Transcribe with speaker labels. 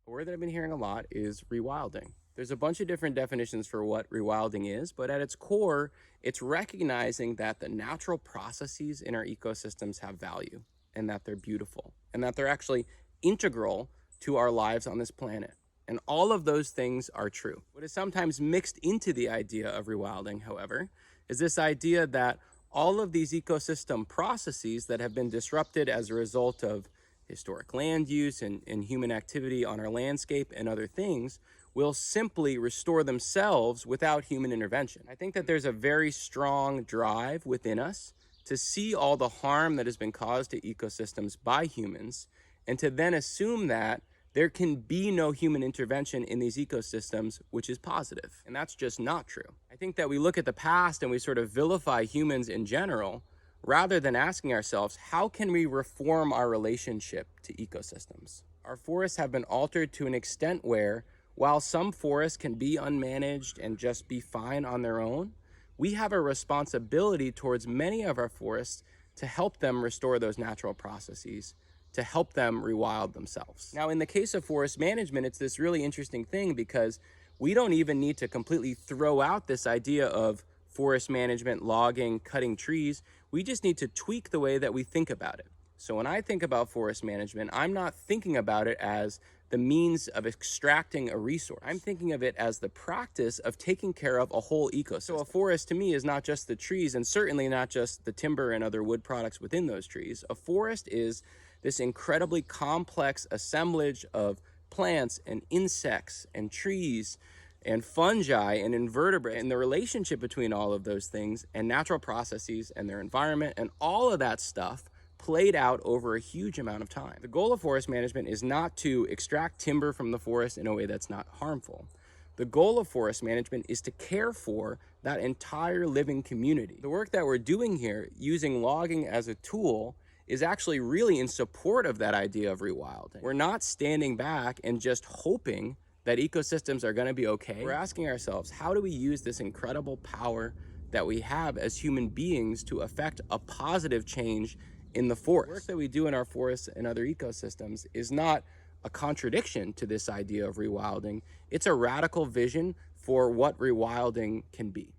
Speaker 1: A word that I've been hearing a lot is rewilding. There's a bunch of different definitions for what rewilding is, but at its core, it's recognizing that the natural processes in our ecosystems have value and that they're beautiful and that they're actually integral to our lives on this planet. And all of those things are true. What is sometimes mixed into the idea of rewilding, however, is this idea that all of these ecosystem processes that have been disrupted as a result of historic land use and human activity on our landscape and other things will simply restore themselves without human intervention. I think that there's a very strong drive within us to see all the harm that has been caused to ecosystems by humans and to then assume that there can be no human intervention in these ecosystems, which is positive. And that's just not true. I think that we look at the past and we sort of vilify humans in general, rather than asking ourselves, how can we reform our relationship to ecosystems? Our forests have been altered to an extent where, while some forests can be unmanaged and just be fine on their own, we have a responsibility towards many of our forests to help them restore those natural processes, to help them rewild themselves. Now, in the case of forest management, it's this really interesting thing because we don't even need to completely throw out this idea of forest management, logging, cutting trees. We just need to tweak the way that we think about it. So when I think about forest management, I'm not thinking about it as the means of extracting a resource. I'm thinking of it as the practice of taking care of a whole ecosystem. So a forest to me is not just the trees and certainly not just the timber and other wood products within those trees. A forest is this incredibly complex assemblage of plants and insects and trees and fungi and invertebrates, and the relationship between all of those things and natural processes and their environment and all of that stuff played out over a huge amount of time. The goal of forest management is not to extract timber from the forest in a way that's not harmful. The goal of forest management is to care for that entire living community. The work that we're doing here, using logging as a tool, is actually really in support of that idea of rewilding. We're not standing back and just hoping that ecosystems are going to be okay. We're asking ourselves, how do we use this incredible power that we have as human beings to affect a positive change in the forest? The work that we do in our forests and other ecosystems is not a contradiction to this idea of rewilding. It's a radical vision for what rewilding can be.